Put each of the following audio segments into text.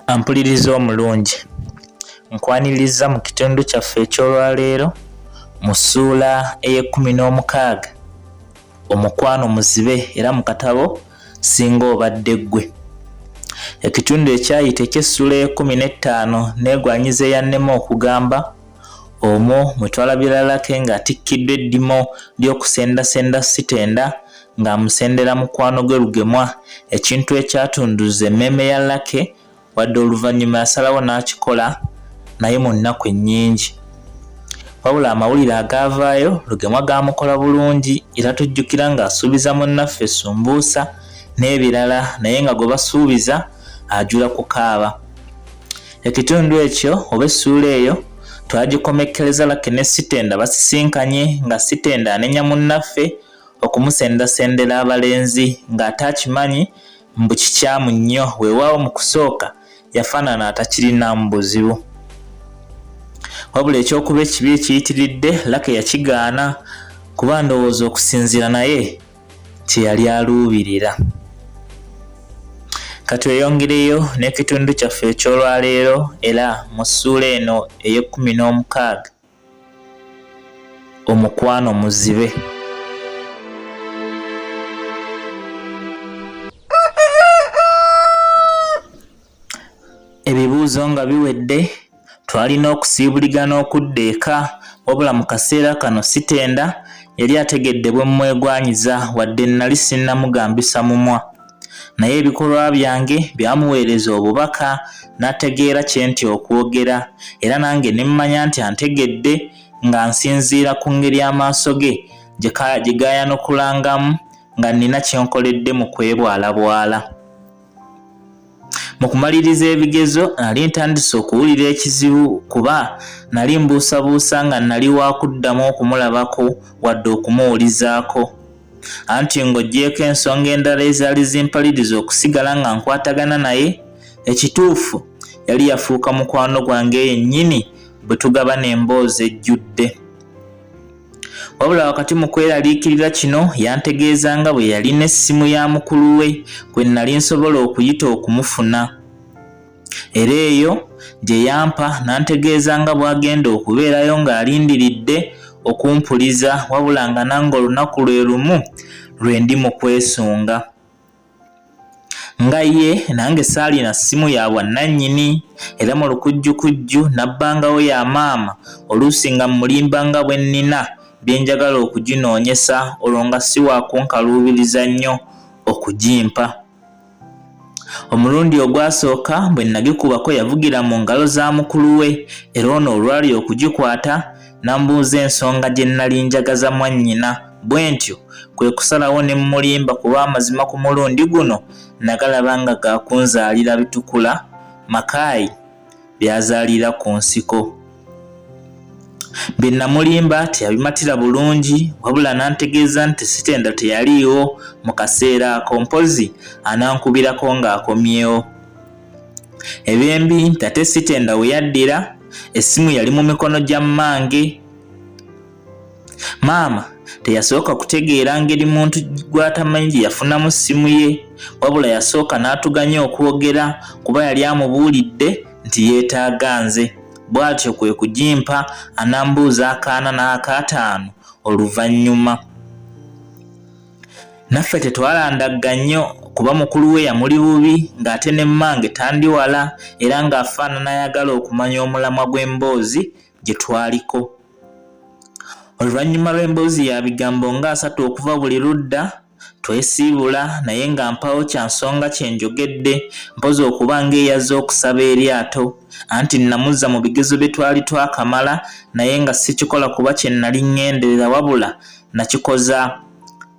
Ampuliriza omulungi, nkwaniriza mu kitundu kyaffe eky'olwaleero mu ssuula ey'16 omukwano muzibe era mu katabo singa obadde ggwe. Ekitundu ekyayita eky'essuula ey'15 neegwanyiza eyannema okugamba omwo mwe twalabiralako ng'atikkiddwa eddimo ly'okusendasenda sitenda ng'amusendera mukwano gwe lugemwa, ekintu ekyatunduza emmeeme ya Lake wadde oluvannyuma yasalawo n'akikola naye mu nnaku ennyingi. Wabula amawulire agaavaayo lugemwa gaamukola bulungi era tujjukira ng'asuubiza munnaffe essumbuusa n'ebirala naye nga gwe basuubiza ajula kukaaba. Ekitundu ekyo oba essuula eyo twagikomekkereza Lake ne Sitenda basisinkanye nga Sitenda anenya munnaffe okumusendasendera abalenzi ng'ate akimanyi mbu kikyamu nnyo, weewaawo mu kusooka yafaanana atakirina mu buzibu. Wabula ekyokuba ekibi ekiyitiridde Lake yakigaana kuba ndowooza okusinziira naye kyeyali aluubirira. Katweyongereyo n'ekitundu kyaffe eky'olwaleero era mu ssuula eno ey'e16 omukwano muzibe. Ebibuuzo nga biwedde twalina okusiibuligana okudda eka, wabula mu kaseera kano Sitenda yali ategedde bwe mmwegwanyiza wadde nali sinnamugambisa mumwa, naye ebikolwa byange byamuweereza obubaka n'ategeera kye ntya okwogera era nange ne mmanya nti antegedde nga nsinziira ku ngeri amaaso ge gye gaayanukulangamu nga nnina kye nkoledde mu kwebwalabwala. Mu kumaliriza ebigezo nali ntandise okuwulira ekizibu kuba nali mbuusabuusa nga nali wa kuddamu okumulabako wadde okumuwulizaako. Anti ng'oggyeko ensonga endala ezaali zimpaliriza okusigala nga nkwatagana naye, ekituufu yali yafuuka mukwano gwange yennyini bwe tugabana emboozi ejjudde. Wabula wakati mu kweraliikirira kino yantegeeza nga bwe yalina essimu ya mukulu we kwe nali nsobola okuyita okumufuna. Era eyo gye yampa n'antegeeza nga bw'agenda okubeerayo ng'alindiridde okumpuliza wabula nga nange olunaku lwe lumu lwe ndi mu kwesunga. Nga ye nange saalina ssimu ya bwannannyini era mu lukujjukujju nabbangawo ya maama oluusi nga mulimba nga bwe nnina bye njagala okuginoonyesa olwo nga si wa kunkaluubiriza nnyo okugimpa. Omulundi ogwasooka bwe nagikubako yavugira mu ngalo za mukulu we era ono olwali okugikwata n'ambuuza ensonga gye nnali njagaza mwannyina, bwe ntyo kwe kusalawo ne mmulimba kuba amazima ku mulundi guno nagalaba nga gaakunzaalira bitukula makaayi byazaalira ku nsiko. Bye namulimba teyabimatira bulungi wabula n'antegeeza nti Sitenda teyaliiwo mu kaseera ako, mpozi anankubirako ng'akomyewo. Ebyembi nti ate Sitenda we yaddira essimu yali mu mikono gya mmange. Maama teyasooka kutegeera ngeri muntu gw'atamanyi gye yafunamu ssimu ye, wabula yasooka n'atuganya okwogera kuba yali amubuulidde nti yeetaaga nze. Bw'atyo kwe kugimpa anambuuza akaana n'akaataano oluvannyuma. Naffe tetwalandagga nnyo kuba mukulu we yamuli bubi ng'ate ne mmange tandi wala era ng'afaanana ayagala okumanya omulamwa gw'emboozi gye twaliko. Oluvannyuma lw'emboozi ya bigambo nga3 okuva buli ludda twesiibula naye nga mpawo kya nsonga kye njogedde mpozi okuba ng'eyaze okusaba eryato, anti namuzza mu bigezo bye twali twakamala naye nga sikikola kuba kye nali ŋŋenderera wabula nakikoza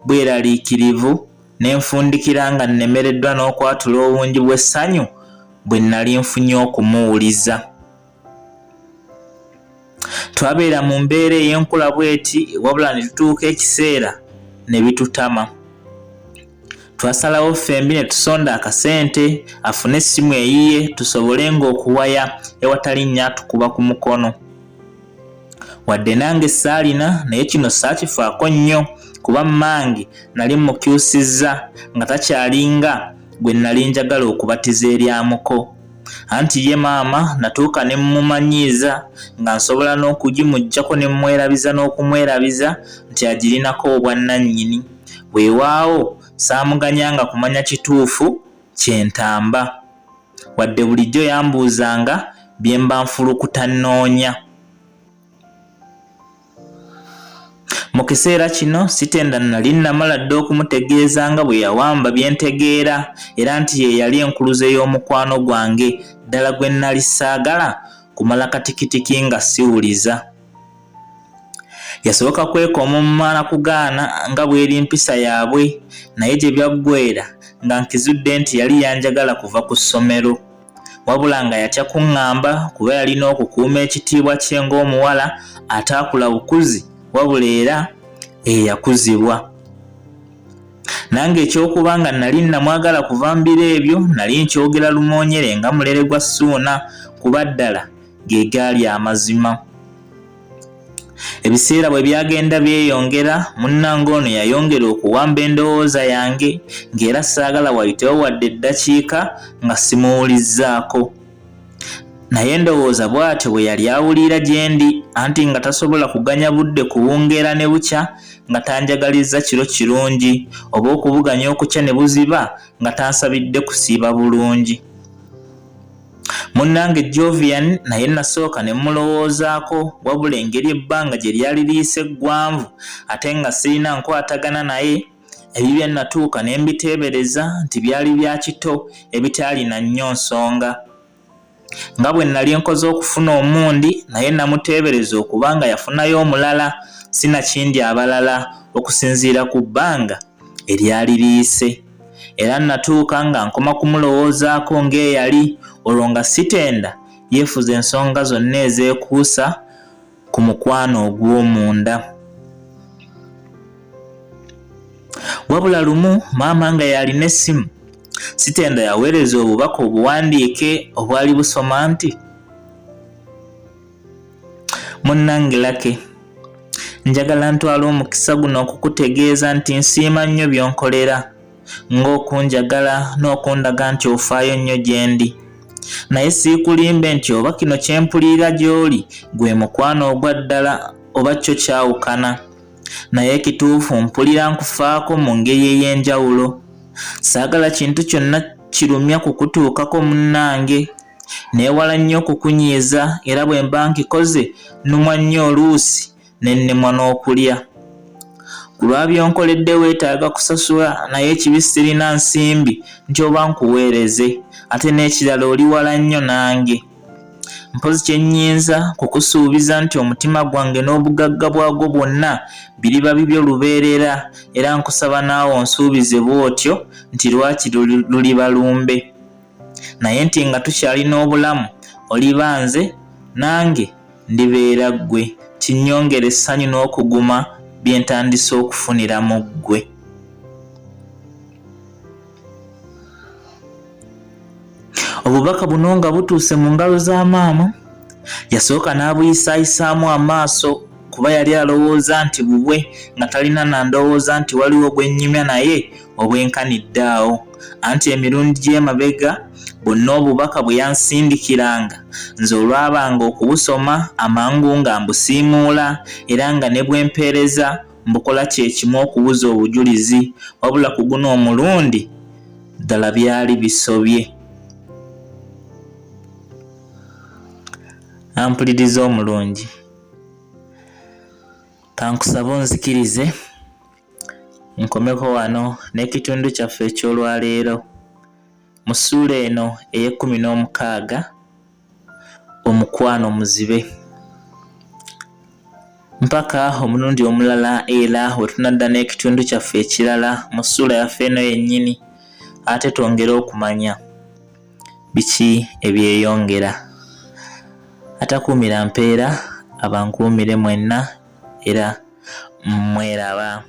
bweraliikirivu ne nfundikira nga nnemereddwa n'okwatula obungi bw'essanyu bwe nali nfunye okumuwuliza. Twabeera mu mbeera ey'enkula bweti wabula ne tutuuka ekiseera ne bitutama. Twasalawo ffembi ne tusonda akasente afune essimu eyiye tusobole ng'okuwaya ewatali nnyatukuba ku mukono. Wadde nange saalina naye kino saakifaako nnyo kuba mmange nali mukyusizza nga takyalinga gwe nali njagala okubatiza eryamuko. anti ye maama natuuka ne mmumanyiiza nga nsobola n'okugimuggyako ne mmwerabiza n'okumwerabiza nti agirinako obwannannyini. Weewaawo saamuganyanga kumanya kituufu kyentamba, wadde bulijjo yambuuzanga bye mba nfulukuta nnoonya. Mu kiseera kino sitenda nali namala dda okumutegeeza nga bwe yawamba bye ntegeera era nti ye yali enkuluze y'omukwano gwange ddala gwe nali saagala kumala katikitiki nga siwuliza. Yasooka kwekomomma na kugaana nga bw'eri mpisa yaabwe, naye gye byaggweera nga nkizudde nti yali yanjagala kuva ku ssomero. Wabula nga yatya kuŋŋamba kuba yalina okukuuma ekitiibwa kye ng'omuwala ataakula bukuzi wabula era eyakuzibwa. Nange ekyokuba nga nali namwagala kuva mu biro ebyo nali nkyogera lumoonyere nga mulere gwa Ssuuna, kuba ddala ge gaali amazima. Ebiseera bwe byagenda byeyongera, munnange ono yayongera okuwamba endowooza yange ng'era saagala wayitewo wadde eddakiika nga simuwulizzaako. Naye ndowooza bw'atyo bwe yali awulira gye ndi, anti nga tasobola kuganya budde kuwungeera ne bukya nga tanjagalizza kiro kirungi, oba okubuganya okukya ne buziba nga tansabidde kusiiba bulungi. Munnange Jovian naye nasooka ne mmulowoozaako, wabula engeri ebbanga gye lyali liyise eggwanvu ate nga sirina nkwatagana naye, ebibye natuuka ne mbiteebereza nti byali bya kito ebitaalina nnyo nsonga. Nga bwe nali nkoze okufuna omundi naye namuteebereza okuba nga yafunayo omulala, sinakindi abalala okusinziira ku bbanga eryali liyise. Era natuuka nga nkoma kumulowoozaako ng'eyali, olwo nga sitenda yeefuza ensonga zonna ezeekuusa ku mukwano ogw'omunda. Wabula lumu maama nga yalina essimu, sitenda yaweereza obubaka obuwandiike obwali busoma nti, munnange Lake, njagala ntwala omukisa guno okukutegeeza nti nsiima nnyo by'onkolera, ng'okunjagala n'okundaga nti ofaayo nnyo gye ndi. Naye siikulimbe nti oba kino kye mpulira gy'oli gwe mukwano ogwa ddala oba kyo kyawukana. Naye kituufu mpulira nkufaako mu ngeri ey'enjawulo. Saagala kintu kyonna kirumya kukutuukako munnange. Neewala nnyo okukunyiiza era bwe mba nkikoze nnumwa nnyo oluusi ne nnemwa n'okulya. Ku lwa by'onkoledde weetaaga kusasula, naye ekibi sirina nsimbi nti oba nkuweereze, ate n'ekirala oli wala nnyo nange. Mpozi kye nnyinza kukusuubiza nti omutima gwange n'obugagga bwagwo bwonna biriba bibyo lubeerera, era nkusaba naawe onsuubize bw'otyo nti lwakiri luliba lumbe. Naye nti nga tukyalina obulamu oliba nze, nange ndibeera ggwe, kinnyongera essanyu n'okuguma bye ntandise okufunira mu ggwe. Obubaka buno nga butuuse mu ngalo za maama, yasooka n'abuyisaayisaamu amaaso kuba yali alowooza nti bubwe nga talina na ndowooza nti waliwo gwe nnyumya naye obwenkanidde awo. Anti emirundi gy'emabega bonna obubaka bwe yansindikiranga, nze olwabanga okubusoma amangu nga mbusiimuula era nga ne bwempeereza mbukola kye kimu okubuza obujulizi, wabula ku guno omulundi ddala byali bisobye. Ampuliriza omulungi, kankusaba onzikirize nkomeko wano n'ekitundu kyaffe eky'olwaleero mu ssuula eno ey'16 omukwano muzibe. Mpaka omulundi omulala era we tunadda n'ekitundu kyaffe ekirala mu ssuula yaffe eno yennyini, ate twongere okumanya biki ebyeyongera. Atakuumira mpeera abankuumire mwenna era mweraba.